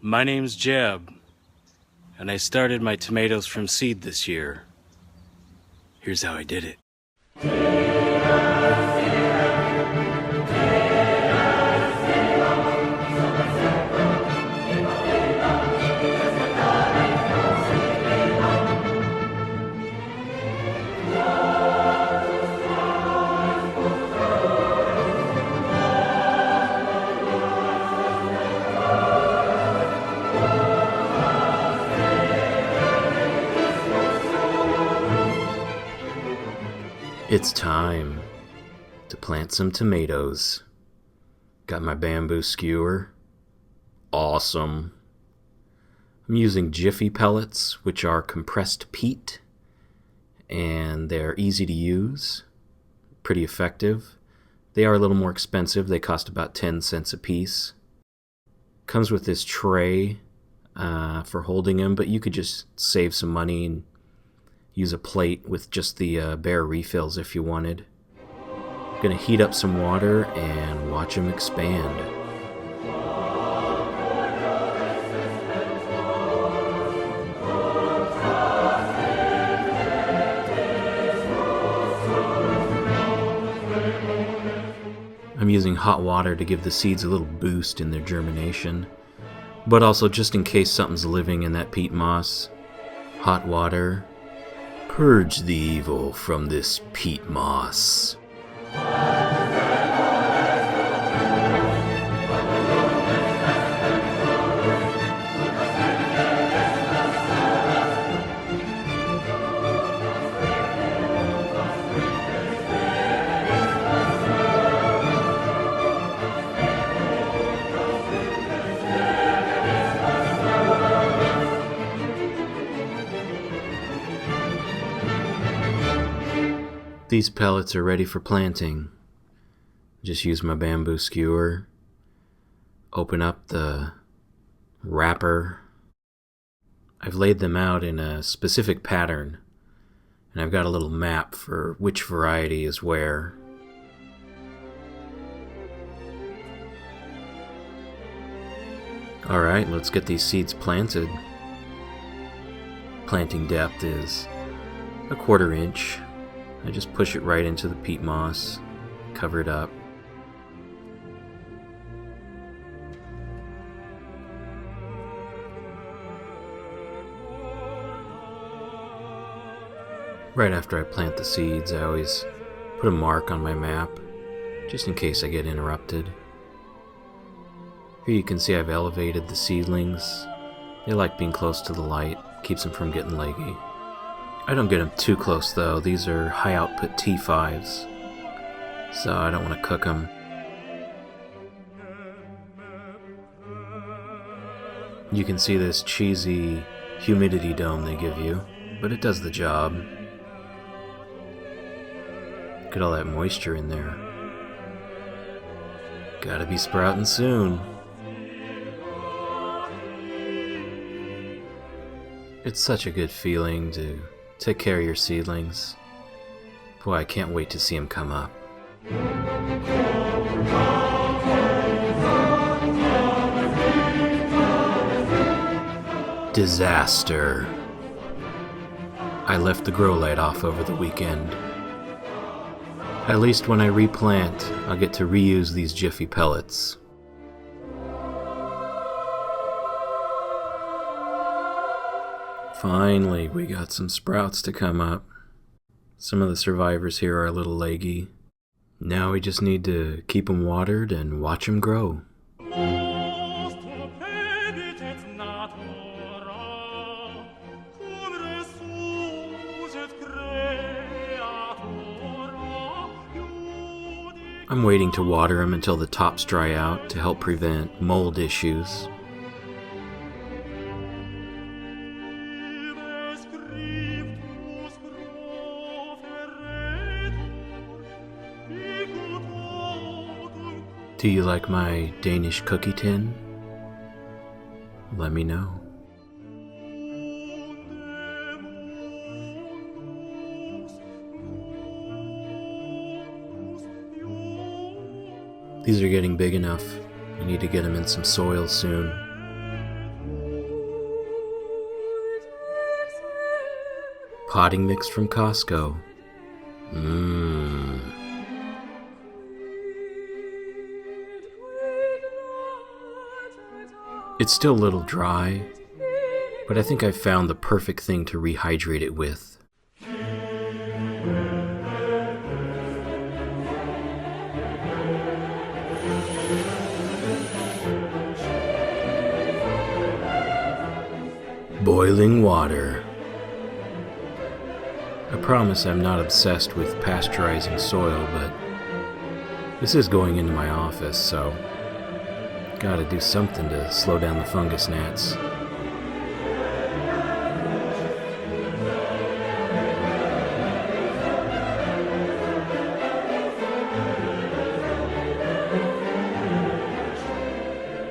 My name's Jeb, and I started my tomatoes from seed this year. Here's how I did it. It's time to plant some tomatoes. Got my bamboo skewer. Awesome. I'm using Jiffy pellets, which are compressed peat, and they're easy to use, pretty effective. They are a little more expensive. They cost about 10 cents a piece. Comes with this tray for holding them, but you could just save some money and use a plate with just the bare refills if you wanted. I'm gonna heat up some water and watch them expand. I'm using hot water to give the seeds a little boost in their germination, but also just in case something's living in that peat moss. Hot water. Purge the evil from this peat moss. These pellets are ready for planting. Just use my bamboo skewer, open up the wrapper. I've laid them out in a specific pattern, and I've got a little map for which variety is where. Alright, let's get these seeds planted. Planting depth is a 1/4 inch. I just push it right into the peat moss, cover it up. Right after I plant the seeds, I always put a mark on my map, just in case I get interrupted. Here you can see I've elevated the seedlings. They like being close to the light, keeps them from getting leggy. I don't get them too close though. These are high output T5s, so I don't want to cook them. You can see this cheesy humidity dome they give you, but it does the job. Look at all that moisture in there. Gotta be sprouting soon. It's such a good feeling to take care of your seedlings. Boy, I can't wait to see them come up. Disaster. I left the grow light off over the weekend. At least when I replant, I'll get to reuse these Jiffy pellets. Finally, we got some sprouts to come up. Some of the survivors here are a little leggy. Now we just need to keep them watered and watch them grow. I'm waiting to water them until the tops dry out to help prevent mold issues. Do you like my Danish cookie tin? Let me know. These are getting big enough. I need to get them in some soil soon. Potting mix from Costco. Mmm. It's still a little dry, but I think I've found the perfect thing to rehydrate it with. Boiling water. I promise I'm not obsessed with pasteurizing soil, but this is going into my office, so gotta do something to slow down the fungus gnats.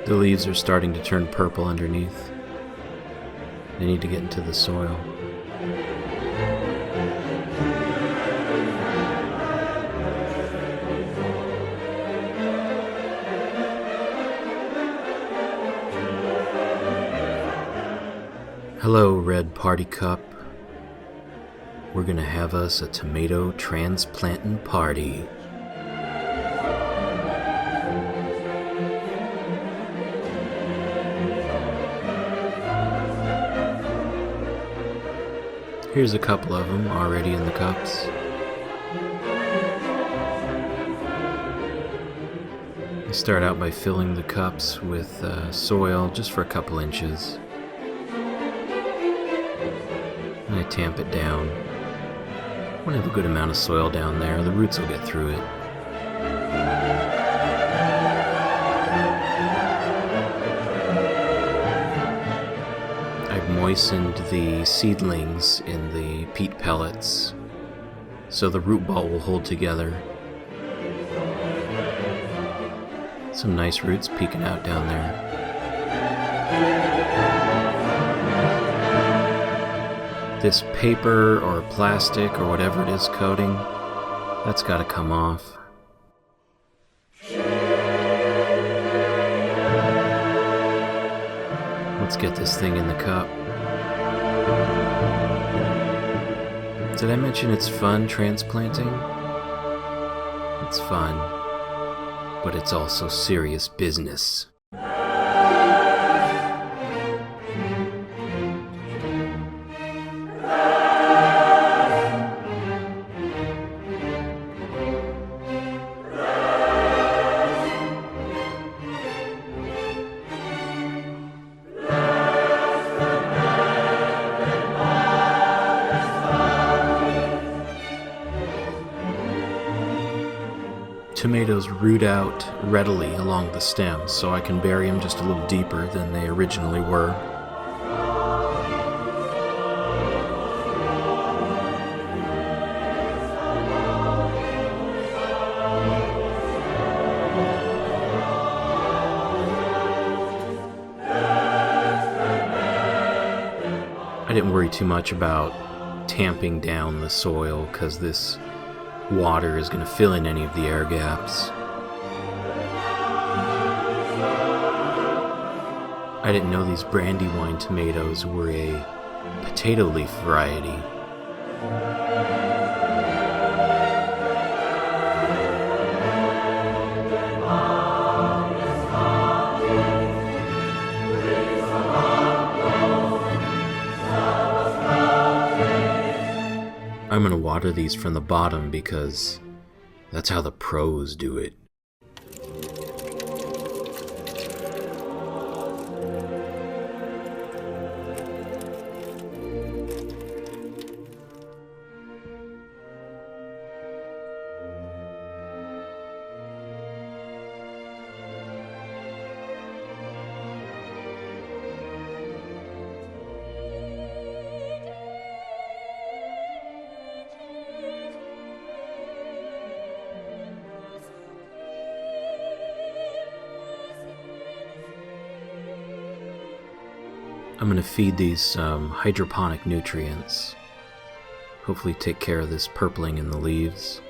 The leaves are starting to turn purple underneath. They need to get into the soil. Hello, Red Party Cup. We're gonna have us a tomato transplanting party. Here's a couple of them already in the cups. I start out by filling the cups with soil just for a couple inches. And I tamp it down. I want to have a good amount of soil down there. The roots will get through it. I've moistened the seedlings in the peat pellets so the root ball will hold together. Some nice roots peeking out down there. This paper or plastic or whatever it is coating, that's got to come off. Let's get this thing in the cup. Did I mention it's fun transplanting? It's fun, but it's also serious business. Tomatoes root out readily along the stems, so I can bury them just a little deeper than they originally were. I didn't worry too much about tamping down the soil because this water is going to fill in any of the air gaps. I didn't know these Brandywine tomatoes were a potato leaf variety. I'm going to water these from the bottom because that's how the pros do it. I'm going to feed these hydroponic nutrients. Hopefully take care of this purpling in the leaves.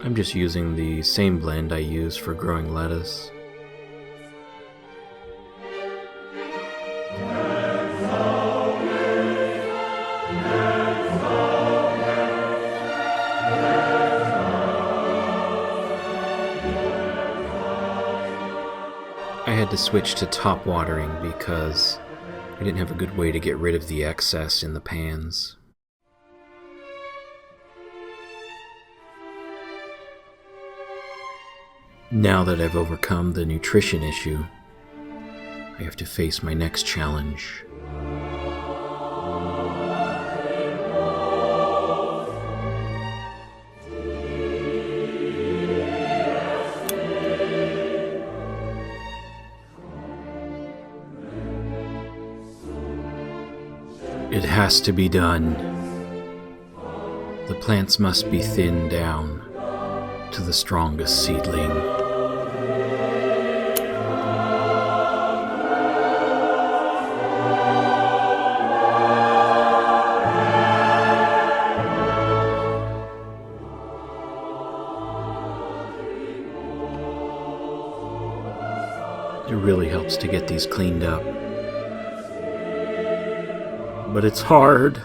I'm just using the same blend I use for growing lettuce. to switch to top watering because I didn't have a good way to get rid of the excess in the pans. Now that I've overcome the nutrition issue, I have to face my next challenge. It has to be done. The plants must be thinned down to the strongest seedling. It really helps to get these cleaned up. But it's hard.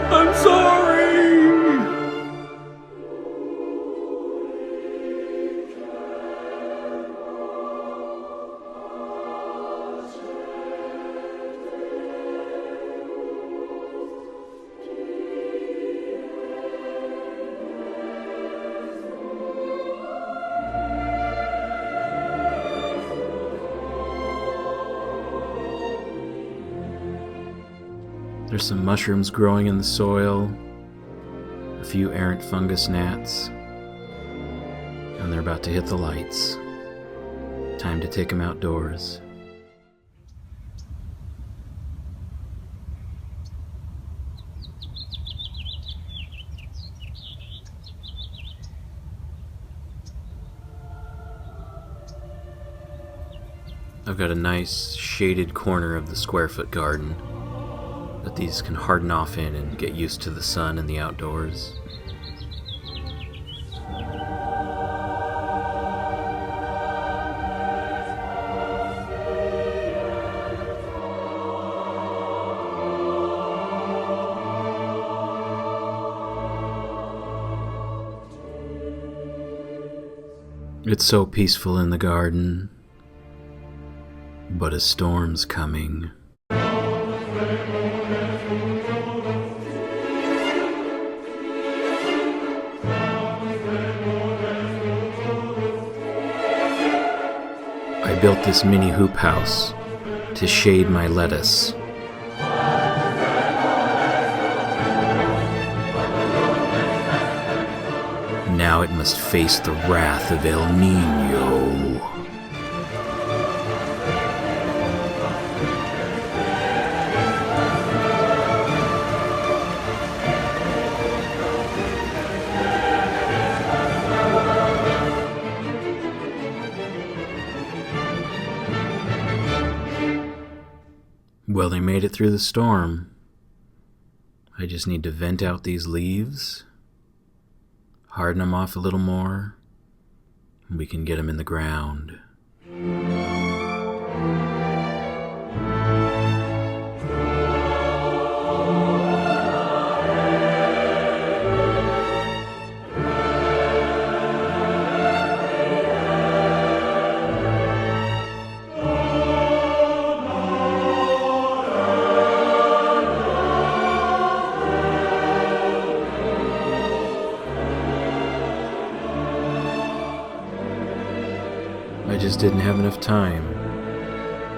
I'm sorry. There's some mushrooms growing in the soil, a few errant fungus gnats, and they're about to hit the lights. Time to take them outdoors. I've got a nice shaded corner of the square-foot garden that these can harden off in and get used to the sun and the outdoors. It's so peaceful in the garden, but a storm's coming. I built this mini hoop house to shade my lettuce. Now it must face the wrath of El Niño. Well, they made it through the storm. I just need to vent out these leaves, harden them off a little more, and we can get them in the ground. I just didn't have enough time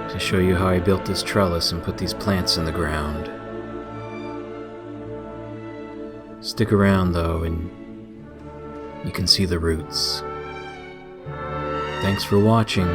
to show you how I built this trellis and put these plants in the ground. Stick around though and you can see the roots. Thanks for watching.